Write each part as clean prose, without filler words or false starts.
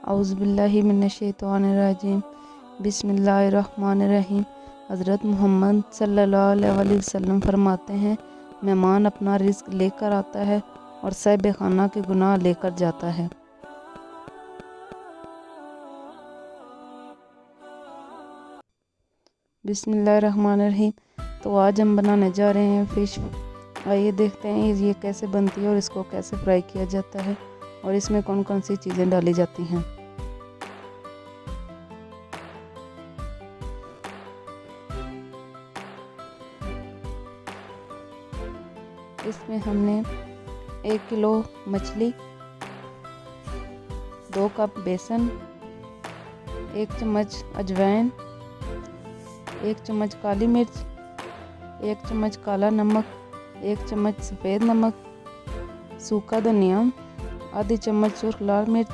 औज़ुबिल्लाहि मिनश्शैतानिर्रजीम बिस्मिल्लाहिर्रहमानिर्रहीम। हज़रत मोहम्मद सल्लल्लाहु अलैहि वसल्लम फरमाते हैं, मेहमान अपना रिज़्क लेकर आता है और साहिब खाना के गुनाह लेकर जाता है। बिस्मिल्लाहिर्रहमानिर्रहीम। तो आज हम बनाने जा रहे हैं फ़िश। आइए देखते हैं ये कैसे बनती है और इसको कैसे फ्राई किया जाता है और इसमें कौन कौन सी चीज़ें डाली जाती हैं। इसमें हमने 1 किलो मछली, 2 कप बेसन, 1 चम्मच अजवाइन, 1 चम्मच काली मिर्च, 1 चम्मच काला नमक, 1 चम्मच सफ़ेद नमक, सूखा धनिया, आधी चम्मच सुर्ख लाल मिर्च,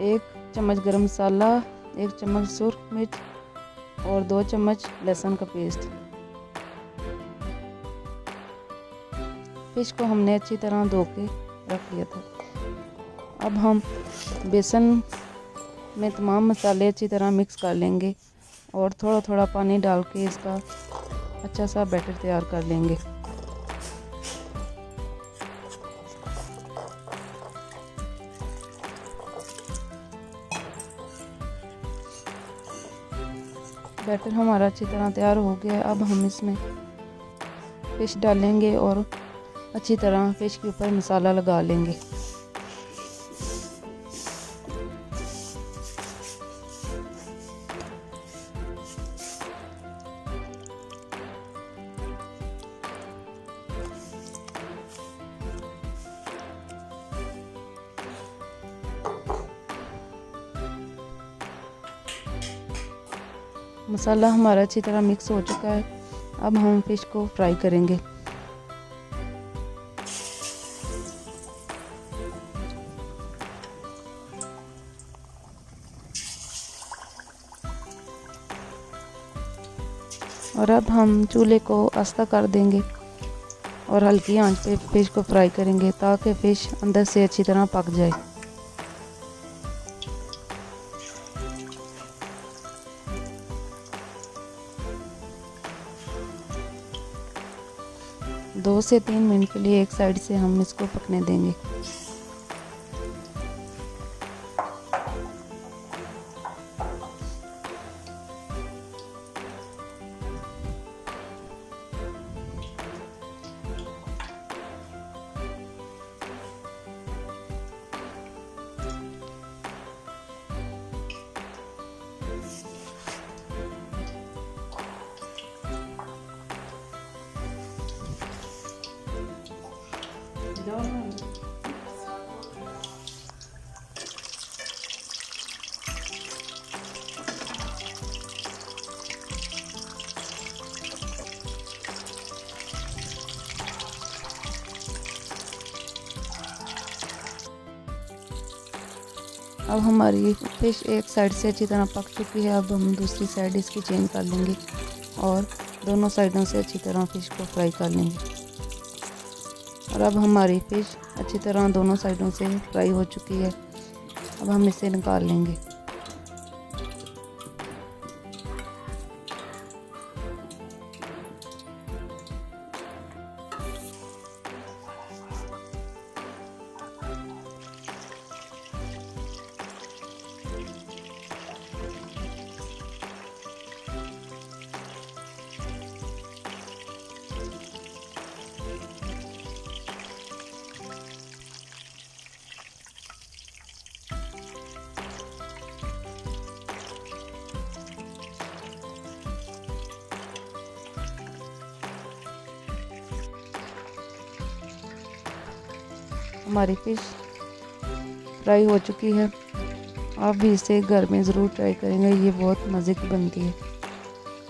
1 चम्मच गरम मसाला, 1 चम्मच सुर्ख मिर्च और 2 चम्मच लहसुन का पेस्ट। फिश को हमने अच्छी तरह धो के रख लिया था। अब हम बेसन में तमाम मसाले अच्छी तरह मिक्स कर लेंगे और थोड़ा थोड़ा पानी डाल के इसका अच्छा सा बैटर तैयार कर लेंगे। बैटर हमारा अच्छी तरह तैयार हो गया है। अब हम इसमें फिश डालेंगे और अच्छी तरह फिश के ऊपर मसाला लगा लेंगे। मसाला हमारा अच्छी तरह मिक्स हो चुका है। अब हम फिश को फ्राई करेंगे। और अब हम चूल्हे को आस्था कर देंगे और हल्की आंच पे फिश को फ्राई करेंगे ताकि फिश अंदर से अच्छी तरह पक जाए। दो से 3 मिनट के लिए एक साइड से हम इसको पकने देंगे। अब हमारी फिश एक साइड से अच्छी तरह पक चुकी है। अब हम दूसरी साइड इसकी चेंज कर लेंगे और दोनों साइडों से अच्छी तरह फिश को फ्राई कर लेंगे। और अब हमारी फिश अच्छी तरह दोनों साइडों से फ्राई हो चुकी है। अब हम इसे निकाल लेंगे। हमारी फिश फ्राई हो चुकी है। आप भी इसे घर में ज़रूर ट्राई करेंगे, ये बहुत मज़े की बनती है।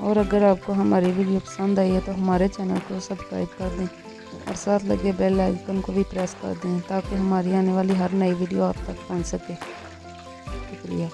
और अगर आपको हमारी वीडियो पसंद आई है तो हमारे चैनल को सब्सक्राइब कर दें और साथ लगे बेल आइकन को भी प्रेस कर दें ताकि हमारी आने वाली हर नई वीडियो आप तक पहुंच सके। शुक्रिया।